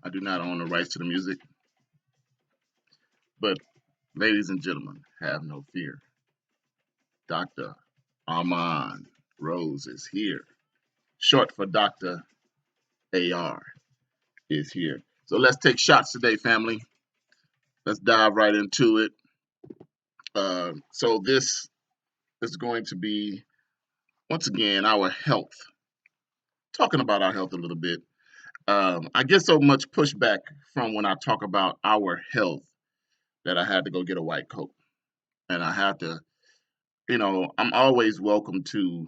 I do not own the rights to the music, but ladies and gentlemen, have no fear. Dr. Armand Rose is here. Short for Dr. AR is here. So let's take shots today, family. Let's dive right into it. So this is going to be, once again, our health. Talking about our health a little bit. I get so much pushback from when I talk about our health that I had to go get a white coat. And I had to, I'm always welcome to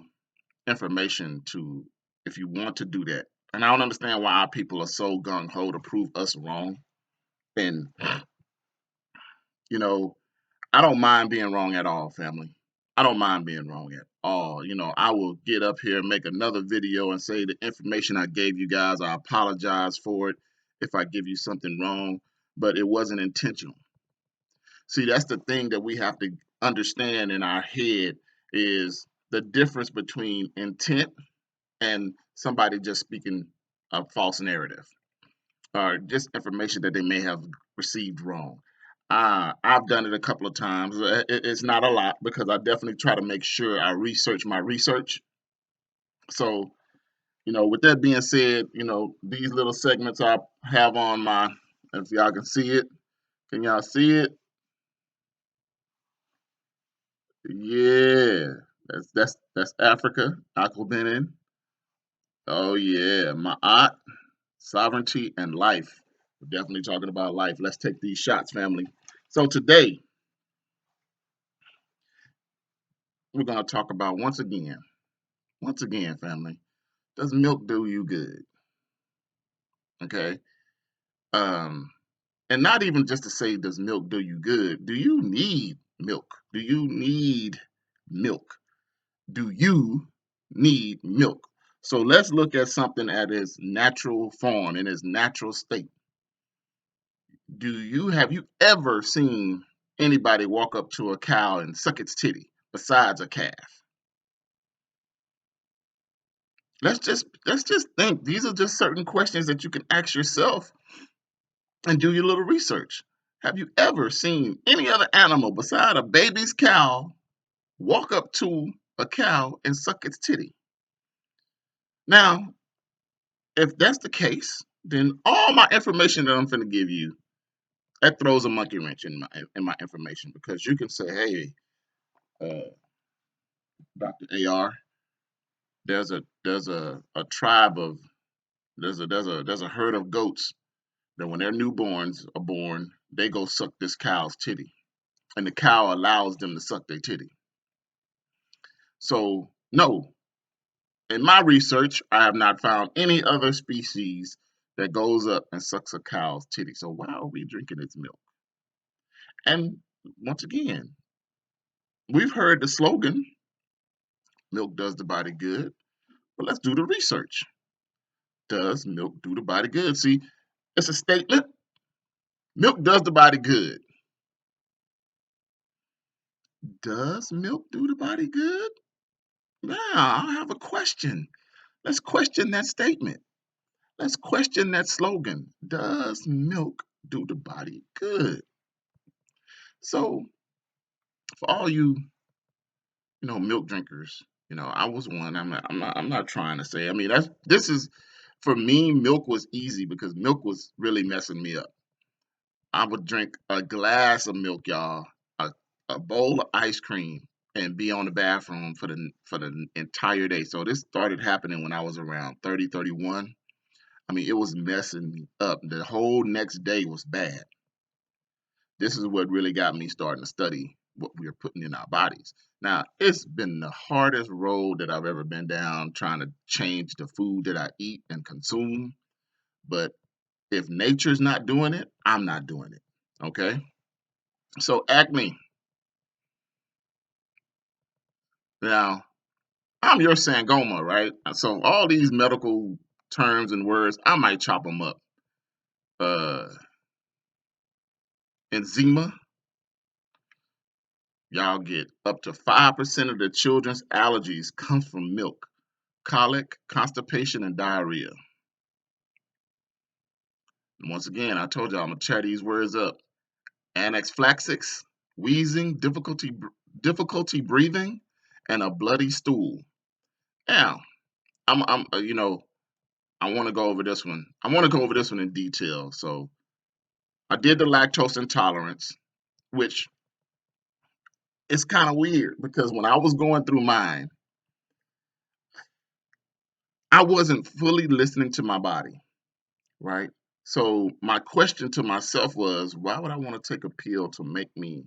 information to if you want to do that. And I don't understand why our people are so gung ho to prove us wrong. And, you know, I don't mind being wrong at all, family. I don't mind being wrong at all. I will get up here and make another video and say the information I gave you guys, I apologize for it if I give you something wrong, but it wasn't intentional. See, that's the thing that we have to understand in our head is the difference between intent and somebody just speaking a false narrative or just information that they may have received wrong. I've done it a couple of times. It's not a lot because I definitely try to make sure I research my research. So, with that being said, these little segments I have on my, if y'all can see it, can y'all see it? Yeah, that's Africa, Aquabenin. Oh yeah, my aunt, sovereignty and life. We're definitely talking about life. Let's take these shots, family. So today we're gonna talk about once again, family. Does milk do you good? Okay. Um, and not even just to say does milk do you good. Do you need milk? Do you need milk? Do you need milk? So let's look at something at its natural form, in its natural state. Have you ever seen anybody walk up to a cow and suck its titty besides a calf? Let's just think. These are just certain questions that you can ask yourself and do your little research. Have you ever seen any other animal beside a baby's cow walk up to a cow and suck its titty? Now, if that's the case, then all my information that I'm going to give you that throws a monkey wrench in my information because you can say, hey, Dr. AR, there's a tribe of there's a herd of goats that when their newborns are born, they go suck this cow's titty, and the cow allows them to suck their titty. So no, in my research, I have not found any other species that goes up and sucks a cow's titty. So why are we drinking its milk? And once again, we've heard the slogan, milk does the body good, but let's do the research. Does milk do the body good? See, it's a statement. Milk does the body good. Does milk do the body good? Now, I have a question. Let's question that statement. Let's question that slogan. Does milk do the body good? So, for all you, milk drinkers, I was one. I'm not trying to say. I mean, this is for me. Milk was easy because milk was really messing me up. I would drink a glass of milk, y'all, a, a bowl of ice cream, and be on the bathroom for the entire day. So this started happening when I was around 30, 31. I mean, it was messing me up. The whole next day was bad. This is what really got me starting to study what we are putting in our bodies. Now, it's been the hardest road that I've ever been down trying to change the food that I eat and consume. But if nature's not doing it, I'm not doing it. Okay. So acne. Now, I'm your Sangoma, right? So all these medical terms and words, I might chop them up. Uh, eczema, y'all get up to 5% of the children's allergies comes from milk. Colic, constipation, and diarrhea. And once again, I told you I'm gonna tear these words up. Anaphylaxis, wheezing, difficulty breathing, and a bloody stool. Now, you know, I want to go over this one. I want to go over this one in detail. So I did the lactose intolerance, which is kind of weird because when I was going through mine, I wasn't fully listening to my body, right? So my question to myself was, why would I want to take a pill to make me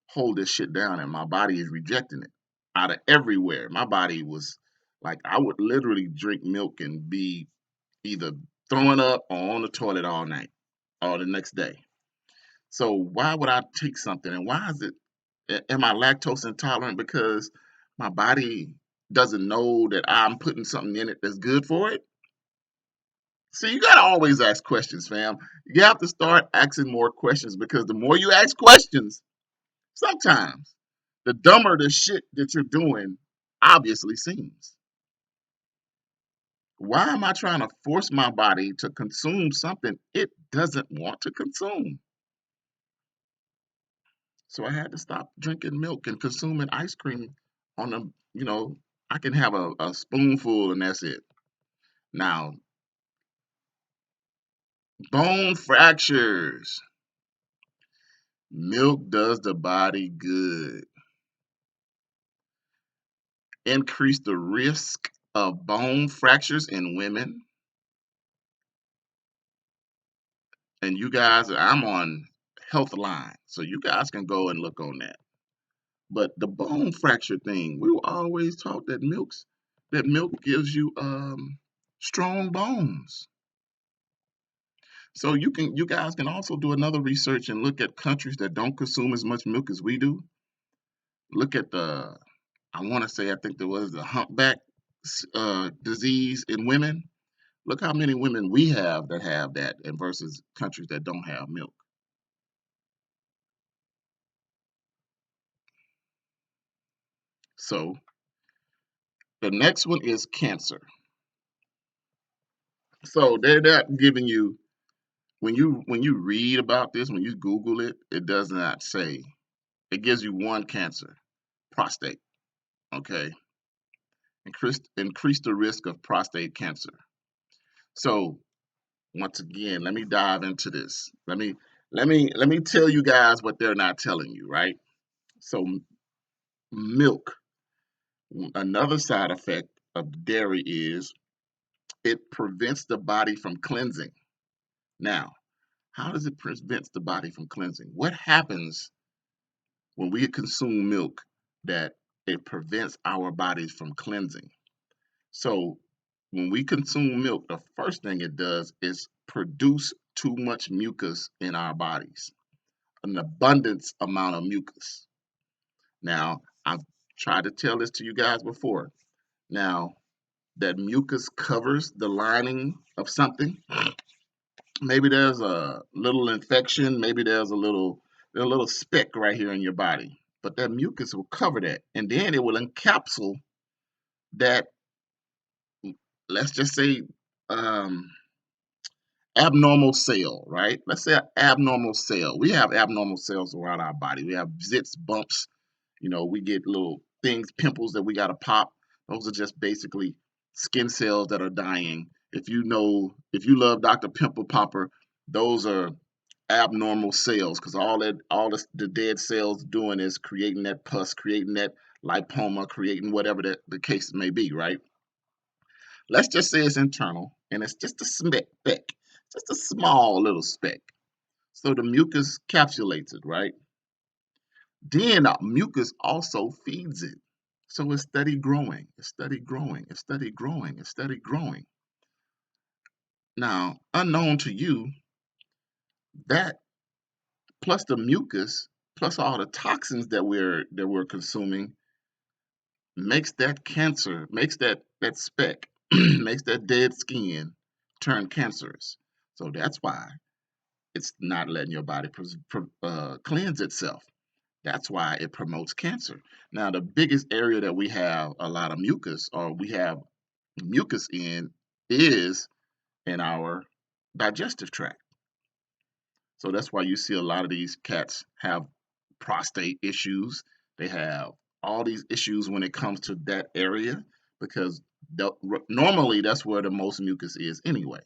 hold this shit down and my body is rejecting it out of everywhere. My body was like, I would literally drink milk and be either throwing up or on the toilet all night or the next day. So why would I take something, and why is it, am I lactose intolerant because my body doesn't know that I'm putting something in it that's good for it? See, you gotta always ask questions, fam. You have to start asking more questions because the more you ask questions, sometimes the dumber the shit that you're doing obviously seems. Why am I trying to force my body to consume something it doesn't want to consume? So I had to stop drinking milk and consuming ice cream on a, you know, I can have a spoonful and that's it. Now, bone fractures. Milk does the body good. Increase the risk of bone fractures in women. And you guys, I'm on Healthline, so you guys can go and look on that. But the bone fracture thing, we were always taught that milk gives you strong bones. So you guys can also do another research and look at countries that don't consume as much milk as we do. Look at the, I want to say, I think there was the humpback disease in women. Look how many women we have that have that, and versus countries that don't have milk. So the next one is cancer. So they're not giving you, when you read about this, when you Google it, it does not say. It gives you one cancer, prostate. Okay, increase the risk of prostate cancer. So once again, let me dive into this. Let me tell you guys what they're not telling you, right? So milk, another side effect of dairy is it prevents the body from cleansing. Now, how does it prevent the body from cleansing? What happens when we consume milk that it prevents our bodies from cleansing? So when we consume milk, the first thing it does is produce too much mucus in our bodies, an abundance amount of mucus. Now, I've tried to tell this to you guys before. Now, that mucus covers the lining of something. Maybe there's a little infection, maybe there's a little speck right here in your body. But that mucus will cover that, and then it will encapsulate that, let's just say, um, abnormal cell, right? Let's say an abnormal cell. We have abnormal cells around our body. We have zits, bumps. We get little things, pimples that we got to pop. Those are just basically skin cells that are dying. If you love Dr. Pimple Popper, those are abnormal cells because all the dead cells doing is creating that pus, creating that lipoma, creating whatever the case may be, right? Let's just say it's internal and it's just a speck, just a small little speck. So the mucus capsulates it, right? Then mucus also feeds it. So it's steady growing, it's steady growing, it's steady growing, it's steady growing. Now, unknown to you, that plus the mucus, plus all the toxins that we're consuming makes that cancer, makes that speck, makes that dead skin turn cancerous. So that's why it's not letting your body cleanse itself. That's why it promotes cancer. Now, the biggest area that we have a lot of mucus, or we have mucus in, is in our digestive tract. So that's why you see a lot of these cats have prostate issues. They have all these issues when it comes to that area because normally that's where the most mucus is anyway.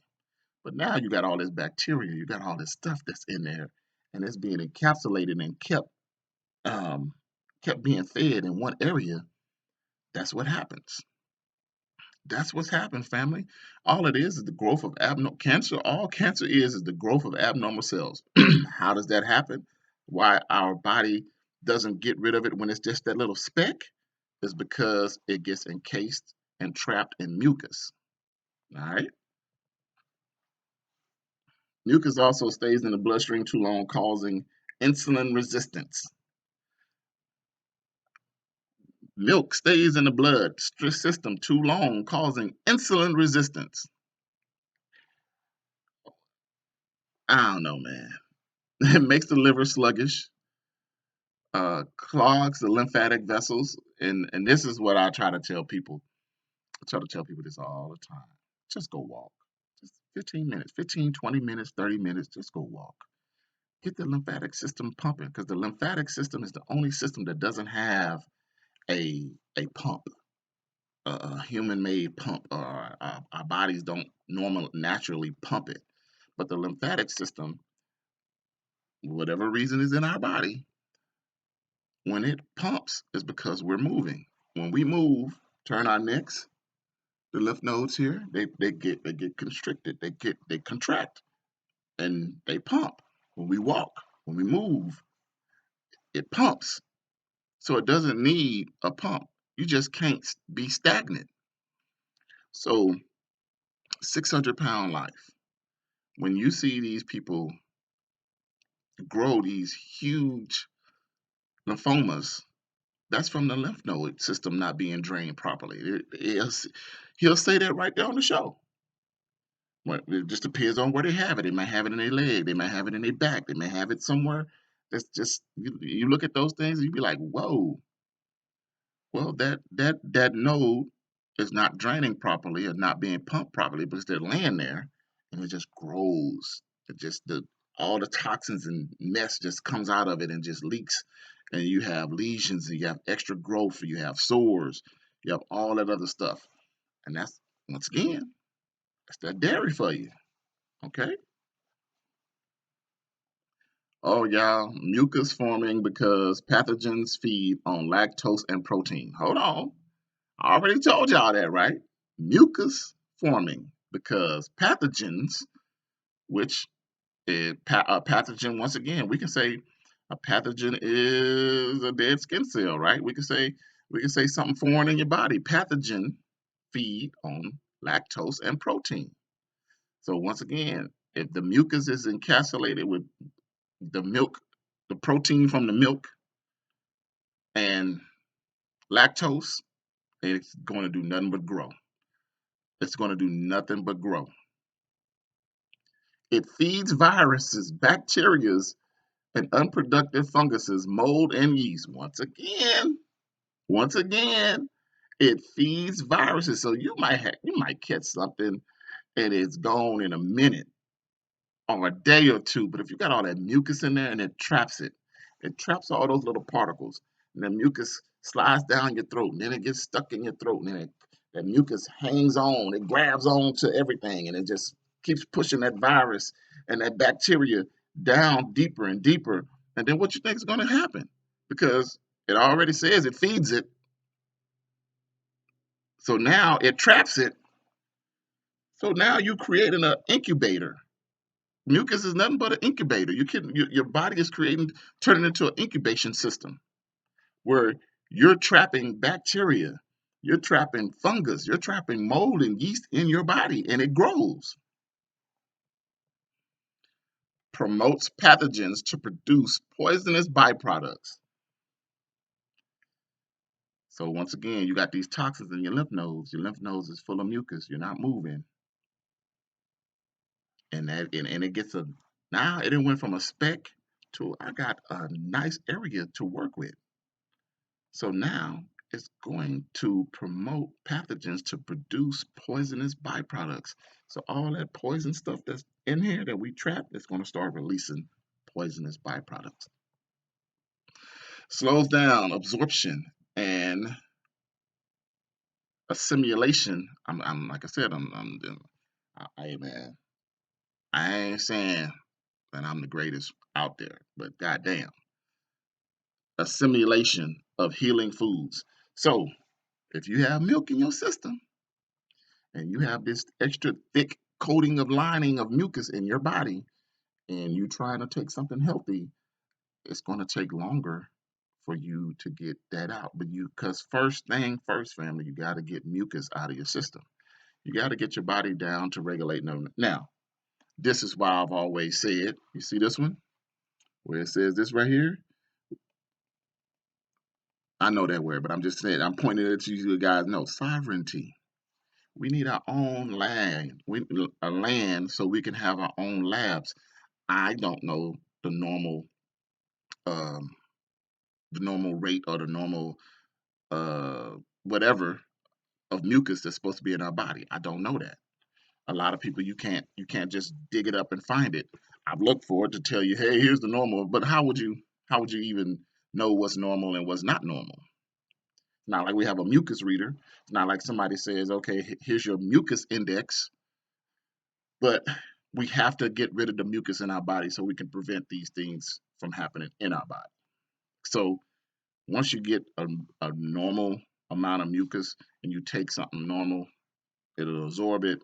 But now you got all this bacteria, you got all this stuff that's in there, and it's being encapsulated and um, kept being fed in one area. That's what happens. That's what's happened, family. All it is the growth of abnormal cancer. All cancer is the growth of abnormal cells. How does that happen? Why our body doesn't get rid of it when it's just that little speck is because it gets encased and trapped in mucus. All right. Mucus also stays in the bloodstream too long, causing insulin resistance. Milk stays in the blood system too long, causing insulin resistance. I don't know, man. It makes the liver sluggish, clogs the lymphatic vessels, and this is what I try to tell people. I try to tell people this all the time. Just go walk. Just 15 minutes, 15, 20 minutes, 30 minutes, just go walk. Get the lymphatic system pumping because the lymphatic system is the only system that doesn't have a pump, a human-made pump. Our bodies don't naturally pump it, but the lymphatic system, whatever reason is in our body, when it pumps is because we're moving. When we move, turn our necks, the lymph nodes here, they get constricted, they contract and they pump. When we walk, when we move, it pumps. So it doesn't need a pump. You just can't be stagnant. So 600-pound life. When you see these people grow these huge lymphomas, that's from the lymph node system not being drained properly. He'll say that right there on the show. Well, it just depends on where they have it. They might have it in their leg. They might have it in their back. They may have it somewhere. That's just you look at those things and you be like, whoa. Well, that node is not draining properly or not being pumped properly because they're laying there and it just grows. It just the all the toxins and mess just comes out of it and just leaks. And you have lesions and you have extra growth, you have sores, you have all that other stuff. And that's once again, that's that dairy for you. Okay. Oh, y'all, mucus forming because pathogens feed on lactose and protein. Hold on. I already told y'all that, right? Mucus forming because pathogens, which a pathogen, once again, we can say a pathogen is a dead skin cell, right? We can say something foreign in your body. Pathogen feed on lactose and protein. So once again, if the mucus is encapsulated with the milk, the protein from the milk and lactose, it's going to do nothing but grow. It's going to do nothing but grow. It feeds viruses, bacteria, and unproductive funguses, mold, and yeast. Once again, it feeds viruses. So you might catch something and it's gone in a minute or a day or two. But if you got all that mucus in there and it traps all those little particles. And the mucus slides down your throat, and then it gets stuck in your throat, and then that mucus hangs on, it grabs on to everything, and it just keeps pushing that virus and that bacteria down deeper and deeper. And then what you think is going to happen? Because it already says it feeds it. So now it traps it. So now you're creating an incubator. Mucus is nothing but an incubator. Your body is turning into an incubation system where you're trapping bacteria, you're trapping fungus, you're trapping mold and yeast in your body, and it grows. Promotes pathogens to produce poisonous byproducts. So once again, you got these toxins in your lymph nodes. Your lymph nodes is full of mucus. You're not moving, and it gets a now it went from a speck to I got a nice area to work with. So now it's going to promote pathogens to produce poisonous byproducts. So all that poison stuff that's in here that we trap is going to start releasing poisonous byproducts. Slows down absorption and assimilation. I'm like I said, man, I ain't saying that I'm the greatest out there, but goddamn, assimilation of healing foods. So if you have milk in your system and you have this extra thick coating of lining of mucus in your body, and you trying to take something healthy, it's going to take longer for you to get that out. But because first thing first, family, you got to get mucus out of your system. You got to get your body down to regulate them. Now, this is why I've always said, you see this one where it says this right here? I know that word, but I'm just saying, I'm pointing it to you guys know sovereignty. We need our own land, a land so we can have our own labs. I don't know um, the normal rate or the normal uh, whatever of mucus that's supposed to be in our body. I don't know that. A lot of people you can't just dig it up and find it. I've looked for it to tell you, hey, here's the normal, but how would you even know what's normal and what's not normal? It's not like we have a mucus reader. It's not like somebody says, okay, here's your mucus index, but we have to get rid of the mucus in our body so we can prevent these things from happening in our body. So once you get a normal amount of mucus and you take something normal, it'll absorb it.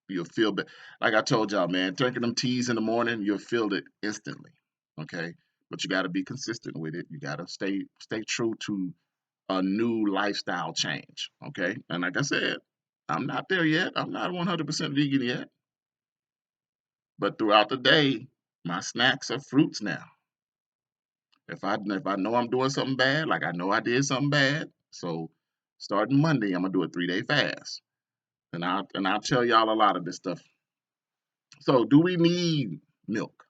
You'll feel better. Like I told y'all, man, drinking them teas in the morning, you'll feel it instantly. Okay, but you got to be consistent with it. You got to stay true to a new lifestyle change. Okay, and like I said, I'm not there yet. I'm not 100% vegan yet. But throughout the day, my snacks are fruits now. If I know I'm doing something bad, like I know I did something bad, so starting Monday, I'm gonna do a 3-day fast, and I'll tell y'all a lot of this stuff. So, do we need milk?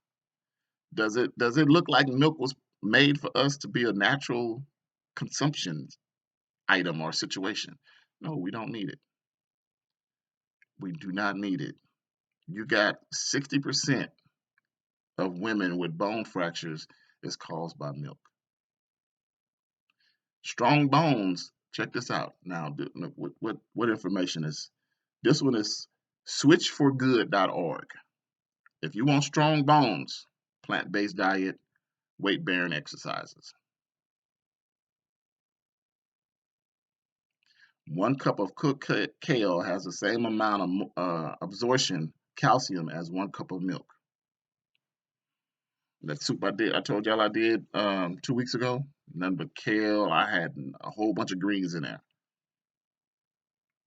Does it look like milk was made for us to be a natural consumption item or situation? No, we don't need it. We do not need it. You got 60% of women with bone fractures is caused by milk. Strong bones. Check this out. Now, what information is this one is switchforgood.org. If you want strong bones, plant-based diet, weight-bearing exercises. 1 cup of cooked kale has the same amount of absorption calcium as 1 cup of milk. That soup I told y'all I did 2 weeks ago, none but kale. I had a whole bunch of greens in there.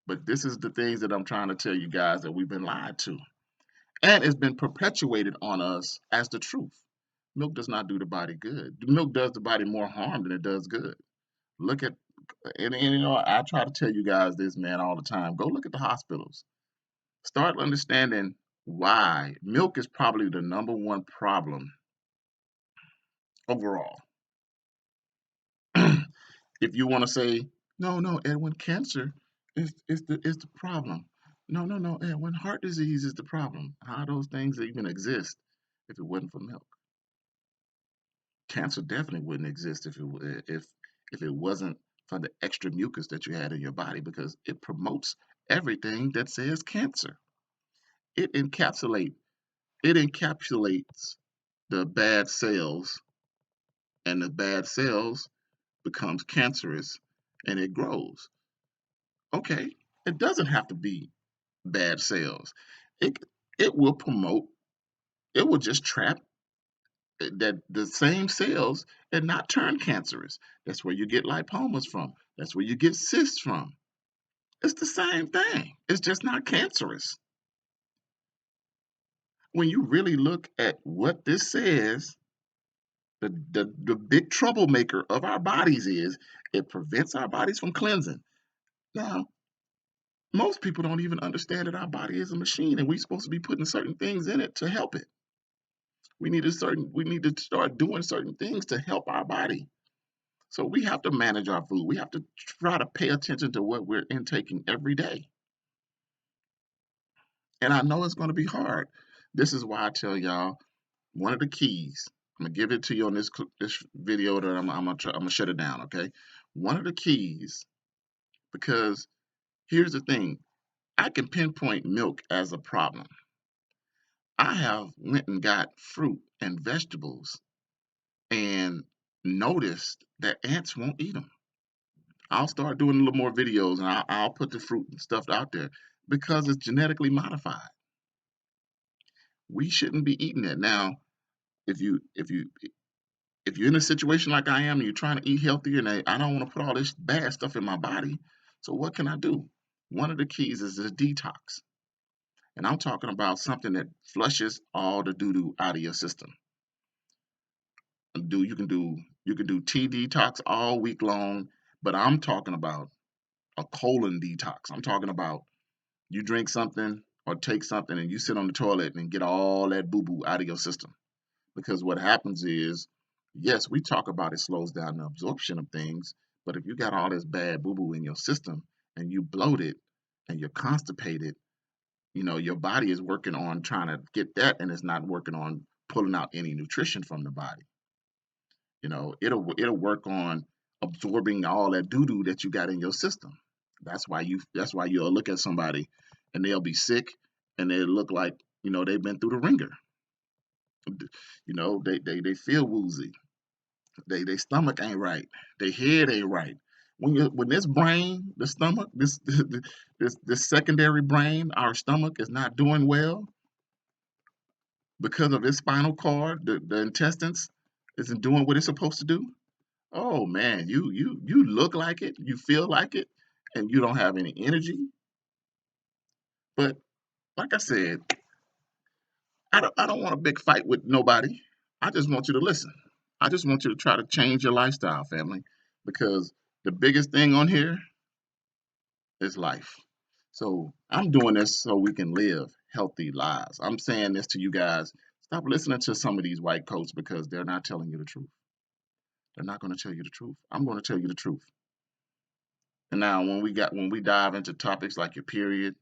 But this is the things that I'm trying to tell you guys that we've been lied to. And it's been perpetuated on us as the truth. Milk does not do the body good. Milk does the body more harm than it does good. Look at, and I try to tell you guys this, man, all the time. Go look at the hospitals. Start understanding why milk is probably the number one problem overall. If you want to say, no, Edwin, cancer is the problem. No, Edwin, heart disease is the problem. How those things even exist if it wasn't for milk? Cancer definitely wouldn't exist if it wasn't for the extra mucus that you had in your body because it promotes everything that says cancer. It encapsulates it encapsulates the bad cells, and the bad cells becomes cancerous and it grows. Okay, it doesn't have to be bad cells. It it will promote. It will just trap that the same cells and not turn cancerous. That's where you get lipomas from. That's where you get cysts from. It's the same thing. It's just not cancerous. When you really look at what this says, the big troublemaker of our bodies is it prevents our bodies from cleansing. Now, most people don't even understand that our body is a machine and we're supposed to be putting certain things in it to help it. We need to start doing certain things to help our body. So we have to manage our food. We have to try to pay attention to what we're intaking every day. And I know it's going to be hard. This is why I tell y'all one of the keys. I'm gonna give it to you on this video that I'm gonna shut it down. Okay, one of the keys, because here's the thing, I can pinpoint milk as a problem. I have went and got fruit and vegetables and noticed that ants won't eat them. I'll start doing a little more videos and I'll put the fruit and stuff out there because it's genetically modified. We shouldn't be eating it. Now, if you if you if you're in a situation like I am and you're trying to eat healthier and I don't want to put all this bad stuff in my body, so what can I do? One of the keys is a detox. And I'm talking about something that flushes all the doo-doo out of your system. Do you can do tea detox all week long, but I'm talking about a colon detox. I'm talking about you drink something or take something and you sit on the toilet and get all that boo-boo out of your system. Because what happens is, yes, we talk about it slows down the absorption of things, but if you got all this bad boo-boo in your system and you bloated and you're constipated, your body is working on trying to get that and it's not working on pulling out any nutrition from the body. It'll work on absorbing all that doo-doo that you got in your system. That's why you'll look at somebody and they'll be sick and they look like, they've been through the ringer. They feel woozy. They stomach ain't right. Their head ain't right. When this brain, the stomach, this secondary brain, our stomach is not doing well because of its spinal cord, the intestines isn't doing what it's supposed to do. Oh man, you look like it, you feel like it, and you don't have any energy. But like I said, I don't want a big fight with nobody. I just want you to listen. I just want you to try to change your lifestyle, family, because the biggest thing on here is life. So I'm doing this so we can live healthy lives. I'm saying this to you guys. Stop listening to some of these white coats because they're not telling you the truth. They're not going to tell you the truth. I'm going to tell you the truth. And now when we dive into topics like your period,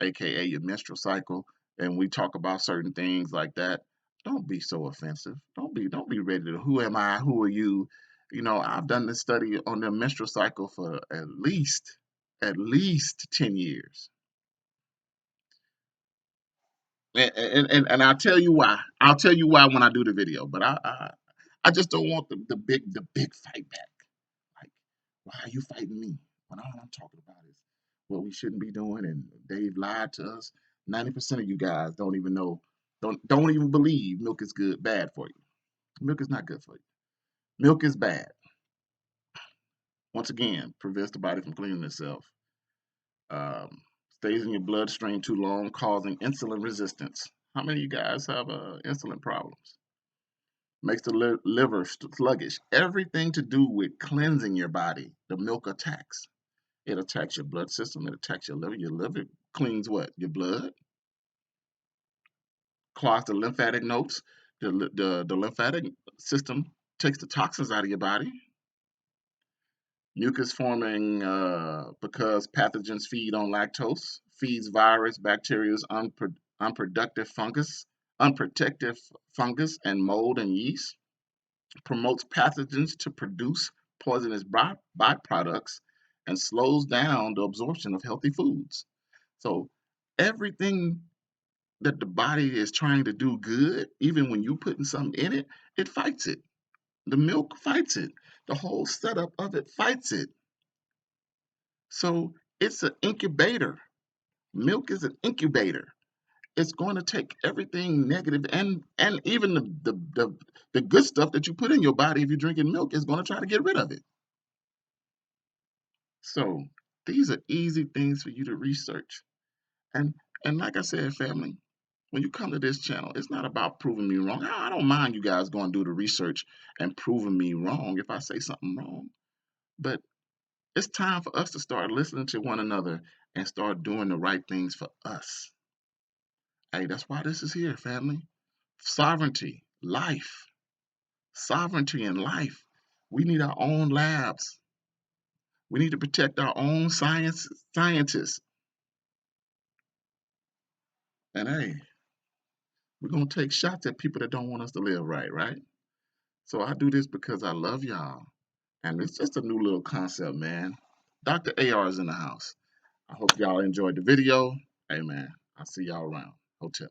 aka your menstrual cycle, and we talk about certain things like that, don't be so offensive. Don't be ready to who am I? Who are you? I've done this study on the menstrual cycle for at least 10 years. And I'll tell you why. I'll tell you why when I do the video. But I just don't want the big fight back. Like, why are you fighting me? When all I'm talking about is what we shouldn't be doing, and they've lied to us. 90% of you guys don't even know, don't even believe milk is bad for you. Milk is not good for you. Milk is bad. Once again, prevents the body from cleaning itself. Um, Stays in your bloodstream too long, causing insulin resistance. How many of you guys have insulin problems? Makes the liver sluggish. Everything to do with cleansing your body, the milk attacks. It attacks your blood system. It attacks your liver. Your liver cleans what? Your blood, clogs the lymphatic nodes. The lymphatic system takes the toxins out of your body. Mucus forming because pathogens feed on lactose, feeds virus, bacteria, unproductive fungus, unprotected fungus, and mold and yeast. Promotes pathogens to produce poisonous byproducts and slows down the absorption of healthy foods. So everything that the body is trying to do good, even when you putting something in it, it fights it. The milk fights it. The whole setup of it fights it. So it's an incubator. Milk is an incubator. It's going to take everything negative and even the good stuff that you put in your body if you're drinking milk is going to try to get rid of it. So these are easy things for you to research. And and like I said, family, when you come to this channel, it's not about proving me wrong. I don't mind you guys going to do the research and proving me wrong if I say something wrong. But it's time for us to start listening to one another and start doing the right things for us. Hey, that's why this is here, family. Sovereignty, life, sovereignty in life. We need our own labs. We need to protect our own scientists. And hey, we're gonna take shots at people that don't want us to live right, right? So I do this because I love y'all. And it's just a new little concept, man. Dr. AR is in the house. I hope y'all enjoyed the video. Hey man, I'll see y'all around. Hotel.